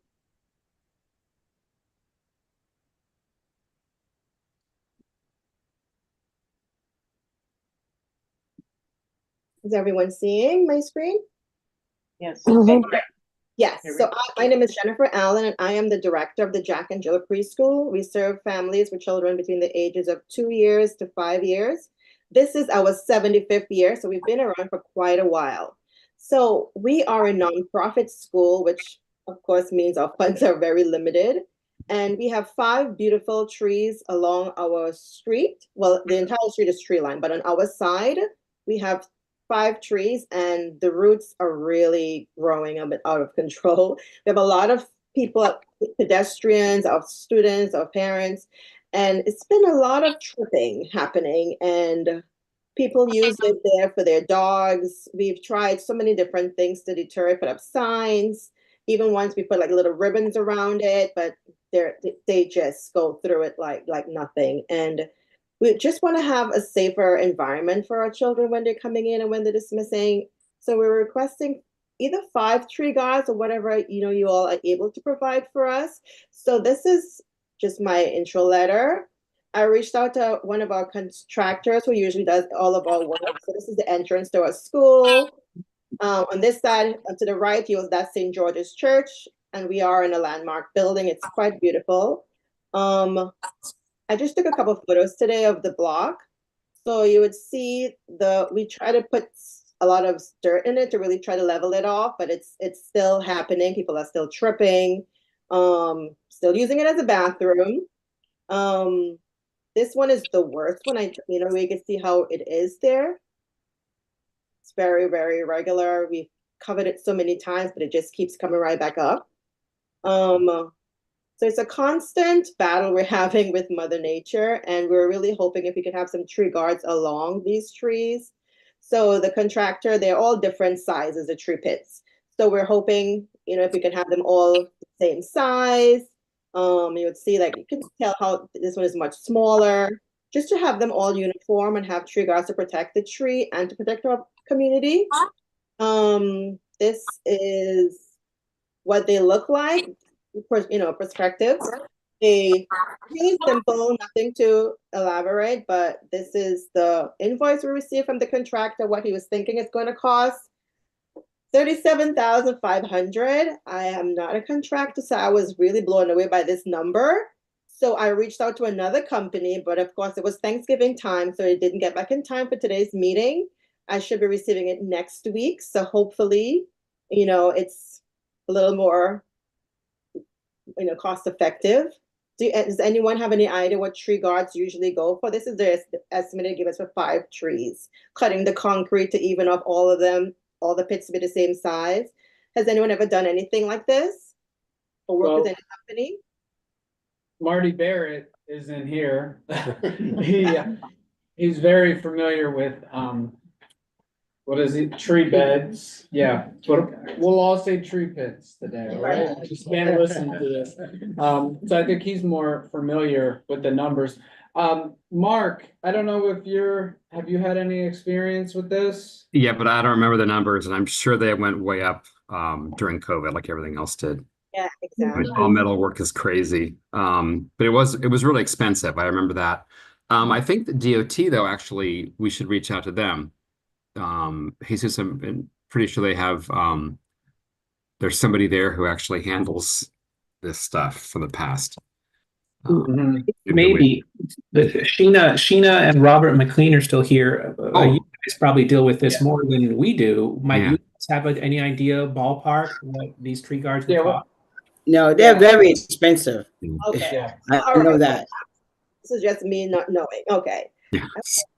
Is everyone seeing my screen? Yes. Yes, so my name is Jennifer Allen, and I am the director of the Jack and Jill Preschool. We serve families with children between the ages of 2 years to 5 years. This is our 75th year, so we've been around for quite a while. So we are a nonprofit school, which of course means our funds are very limited. And we have 5 beautiful trees along our street. Well, the entire street is tree line, but on our side, we have 5 trees, and the roots are really growing a bit out of control. We have a lot of people, pedestrians, our students, our parents, and it's been a lot of tripping happening, and people use it there for their dogs. We've tried so many different things to deter it, put up signs, even once we put like little ribbons around it, but they just go through it like nothing. And we just want to have a safer environment for our children when they're coming in and when they're dismissing. So we're requesting either 5 tree guards or whatever, you all are able to provide for us. So this is just my intro letter. I reached out to one of our contractors who usually does all of our work. So this is the entrance to our school. On this side, to the right, that's St. George's Church, and we are in a landmark building. It's quite beautiful. I just took a couple of photos today of the block. So you would see we try to put a lot of dirt in it to really try to level it off, but it's still happening. People are still tripping, still using it as a bathroom. This one is the worst one. We can see how it is there. It's very, very regular. We've covered it so many times, but it just keeps coming right back up. So it's a constant battle we're having with Mother Nature, and we're really hoping if we could have some tree guards along these trees. So the contractor, they're all different sizes, the tree pits. So we're hoping, if we can have them all the same size. You would see, you can tell how this one is much smaller, just to have them all uniform and have tree guards to protect the tree and to protect our community. This is what they look like. Perspective. really simple, nothing to elaborate, but this is the invoice we received from the contractor, what he was thinking it's going to cost. 37,500. I am not a contractor, so I was really blown away by this number. So I reached out to another company, but of course it was Thanksgiving time, so it didn't get back in time for today's meeting. I should be receiving it next week, so hopefully, it's a little more, cost effective. Does anyone have any idea what tree guards usually go for? This is the estimated give us for 5 trees, cutting the concrete to even off all of them, all the pits to be the same size. Has anyone ever done anything like this? Or worked with Well, any company? Marty Barrett is in here. He's very familiar with, what is it, tree beds, yeah, but we'll all say tree pits today, all right? I just can't listen to this. So I think he's more familiar with the numbers. Mark, I don't know if have you had any experience with this? Yeah, but I don't remember the numbers, and I'm sure they went way up during COVID, like everything else did. Yeah, I exactly. mean, all metal work is crazy. But it was really expensive. I remember that. I think the DOT though, actually, we should reach out to them. Jesus, I'm pretty sure they have there's somebody there who actually handles this stuff from the past. Mhm. Maybe Sheena and Robert McLean are still here. You guys probably deal with this more than we do. Might you guys have any idea, ballpark, what these tree guards would cost? No, they're very expensive. Okay. Yeah. I know that. This is just me not knowing. Okay.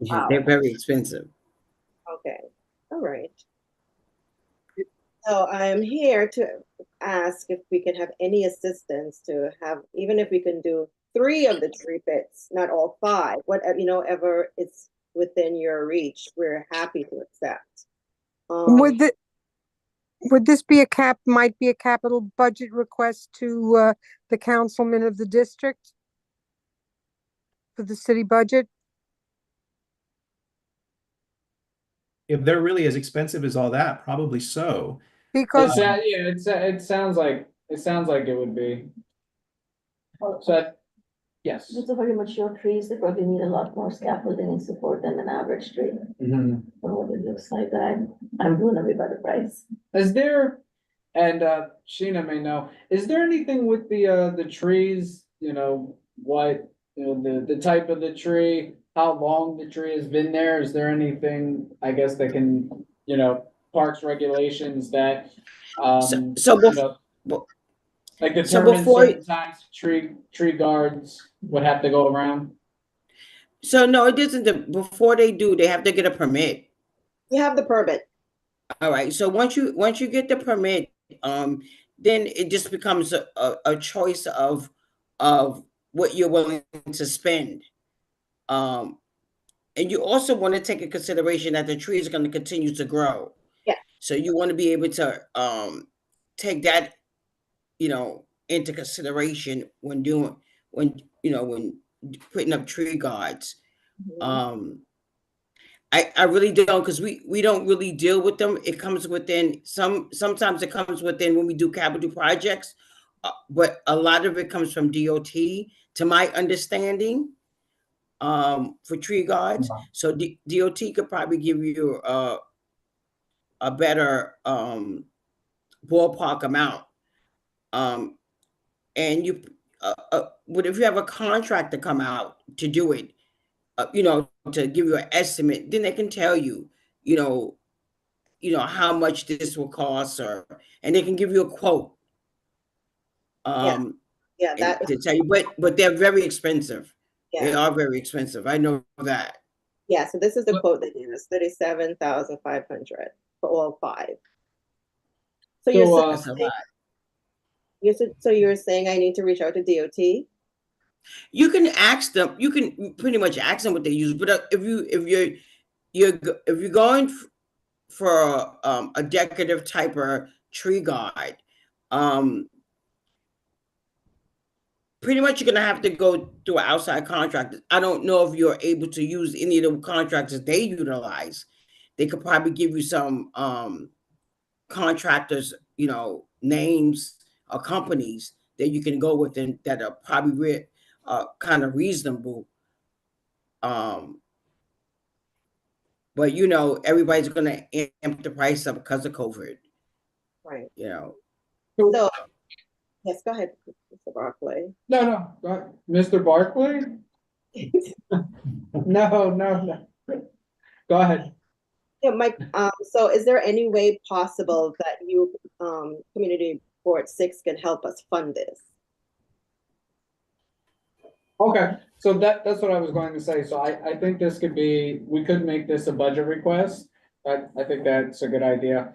Wow. They're very expensive. Okay. All right. So I'm here to ask if we can have any assistance to have, even if we can do 3 of the tree pits, not all 5, whatever, ever it's within your reach, we're happy to accept. Would this be might be a capital budget request to the councilman of the district for the city budget? If they're really as expensive as all that, probably so. Because It sounds like it would be. So, yes. These are very mature trees, they probably need a lot more scaffolding and support than an average tree. Mhm. For what it looks like, I'm blown away by the price. Is there, and Sheena may know, is there anything with the trees, what, the type of the tree, how long the tree has been there? Is there anything, I guess, that can, parks regulations that, like determine certain times tree guards would have to go around? So no, it doesn't. Before they do, they have to get a permit. You have the permit. All right. So once you get the permit, then it just becomes a choice of what you're willing to spend. And you also want to take in consideration that the tree is going to continue to grow. Yeah. So you want to be able to take that, into consideration when putting up tree guards. Mhm. I really don't, because we don't really deal with them. It comes within sometimes it comes within when we do capital projects, but a lot of it comes from DOT, to my understanding, for tree guards. Wow. So DOT could probably give you a better ballpark amount. And you, but if you have a contractor come out to do it, to give you an estimate, then they can tell you, how much this will cost, and they can give you a quote. Yeah, that to tell you, but they're very expensive. Yeah. They are very expensive. I know that. Yeah, so this is the quote they gave us, 37,500 for all 5. So you're saying I need to reach out to DOT? You can ask them. You can pretty much ask them what they use. But if you're going for a decorative type of tree guide, pretty much you're gonna have to go through an outside contractor. I don't know if you're able to use any of the contractors they utilize. They could probably give you some contractors, names or companies that you can go with and that are probably kind of reasonable. But you know, everybody's gonna amp the price up because of COVID. Right. You know. So, yes, go ahead, Mr. Barclay. No, go ahead. Mr. Barkley? No. Go ahead. Yeah, Mike, so is there any way possible that you, Community Board 6 can help us fund this? Okay, so that's what I was going to say. So I think this could be, we could make this a budget request. I think that's a good idea.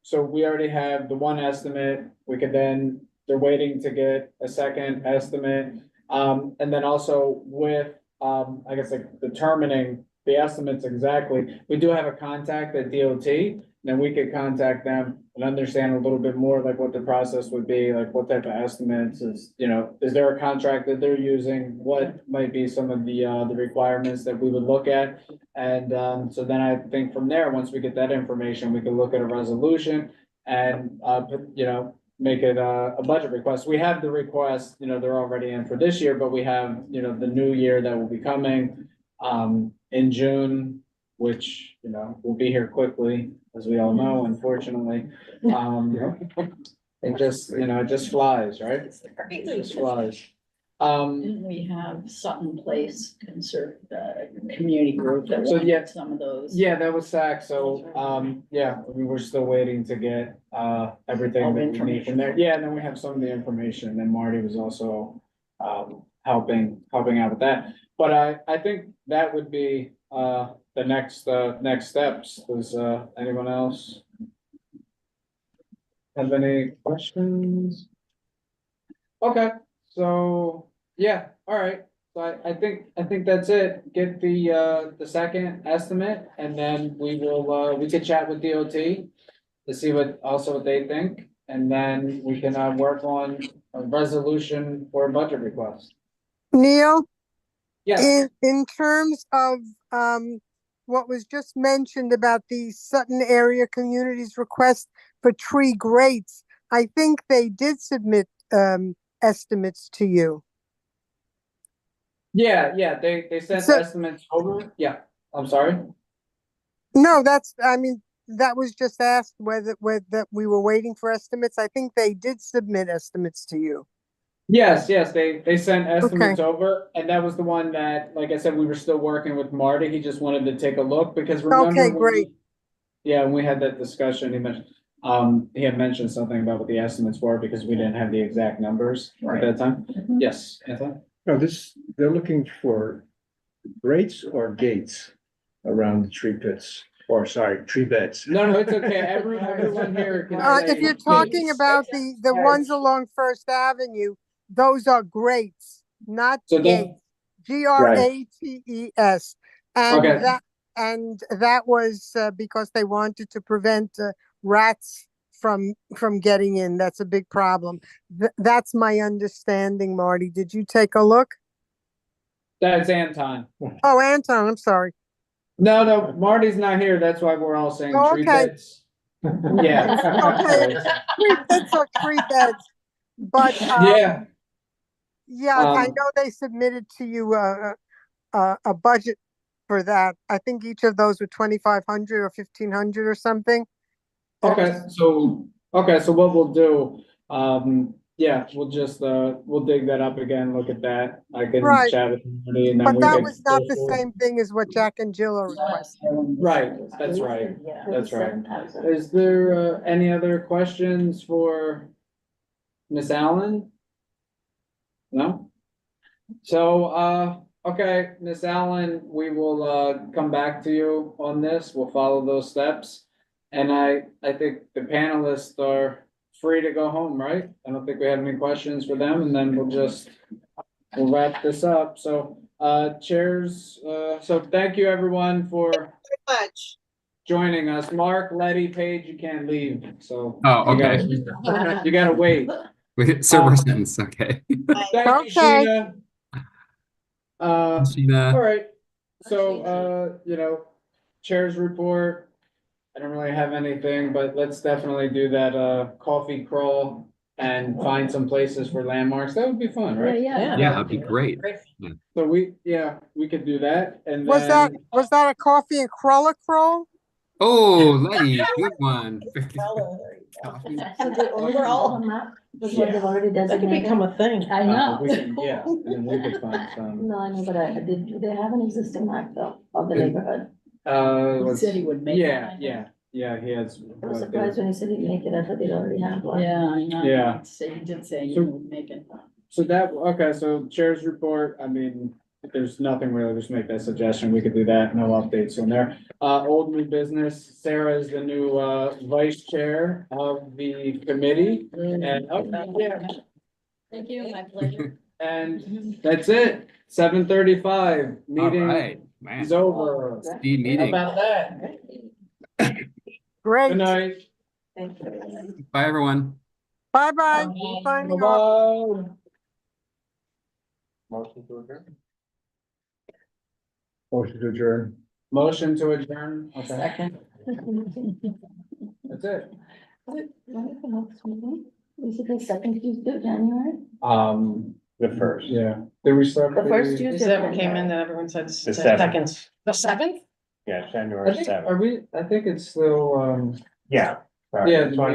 So we already have the one estimate. We could then, they're waiting to get a second estimate. And then also with, I guess like determining the estimates exactly, we do have a contact at DOT. Then we could contact them and understand a little bit more like what the process would be, like what type of estimates is, you know, is there a contract that they're using? What might be some of the requirements that we would look at? And so then I think from there, once we get that information, we can look at a resolution and you know, make it a budget request. We have the request, you know, they're already in for this year, but we have, you know, the new year that will be coming in June, which, you know, will be here quickly, as we all know, unfortunately. It just, you know, it just flies, right? It just flies. We have Sutton Place community group that So, yeah. wanted some of those. Yeah, that was SAC, so, yeah, I mean, we're still waiting to get, everything All the that we need from information. there. Yeah, and then we have some of the information, and Marty was also, helping out with that. But I think that would be, the next steps. Does, anyone else have any questions? Okay, so, yeah, all right. So I think that's it. Get the second estimate and then we will, we can chat with DOT to see what they think. And then we can, work on a resolution for a budget request. Neil, Yeah, in terms of, what was just mentioned about the Sutton area communities request for tree grates, I think they did submit, estimates to you. yeah, they sent So- estimates over. Yeah, I'm sorry. No, I mean, that was just asked whether we were waiting for estimates. I think they did submit estimates to you. Yes, they sent estimates over, and that was the one that, like I said, we were still working with Marty. He just wanted to take a look because remember. Okay, when great. Yeah, when we had that discussion, he mentioned, he had mentioned something about what the estimates were because we didn't have the exact numbers at that time. Mhm. Yes, Anthony? No, they're looking for grates or gates around the tree pits, or sorry, tree beds. No, it's okay. Everyone here can If say you're talking gates. about the ones along First Avenue, those are grates, not So that- gates. GRATES. And Okay. that was because they wanted to prevent rats from getting in. That's a big problem. That's my understanding, Marty. Did you take a look? That's Anton. Oh, Anton, I'm sorry. No, Marty's not here. That's why we're all saying Oh, tree okay. beds. Yeah. Okay. Tree pits or tree beds. But Yeah. yeah, I Um, know they submitted to you a budget for that. I think each of those were 2,500 or 1,500 or something. Okay, so what we'll do, yeah, we'll just, we'll dig that up again, look at that. I can Right. chat with Marty and then But we that can. was not the same thing as what Jack and Jill are requesting. Right, that's right. Yeah. That's right. Is there, any other questions for Miss Allen? No? So, okay, Miss Allen, we will, come back to you on this. We'll follow those steps. And I think the panelists are free to go home, right? I don't think we have any questions for them, and then we'll wrap this up. So, chairs, so thank you everyone for Much. joining us. Mark, Letty, Paige, you can't leave, so. Oh, you gotta- okay. You gotta wait. Server sentence, okay. Thank you, Okay. Sheena. All Sheena. right, so, you know, chair's report. I don't really have anything, but let's definitely do that, coffee crawl and find some places for landmarks. That would be fun, right? Yeah. Yeah, that'd be great. So we could do that and Was that a coffee and cruller crawl? Oh, Letty, good one. Coffee. So they already We're all- have a map with what they've already That could designated? become a thing. I know. We can, yeah, and then we could find some. No, I know, but do they have an existing map though of the Yeah. neighborhood? He Let's- said he would make. yeah, one. yeah, he has. I was surprised when you said he'd make it, I thought they'd already have one. Yeah, I know. Yeah. He did say he So- would make it. So so chair's report, I mean, there's nothing really, just make that suggestion, we could do that, no updates in there. Old new business, Sarah is the new, vice chair of the committee, and, Thank you, my pleasure. and that's it, 7:35, All meeting right, man. is over. Speed How meeting. about that? Great. Good night. Thank you. Bye, everyone. Bye-bye. Signing off. Bye-bye. Motion to adjourn. Motion to adjourn. Motion to adjourn, okay, Second. that's it. When is the next meeting? We should say second Tuesday of January? The first. Yeah, did we start? The first pretty- Tuesday. Is that what came in that everyone said The seventh. seconds? The seventh? Yeah, I January think, seventh. are we, I think it's still, Yeah. Yeah, That's why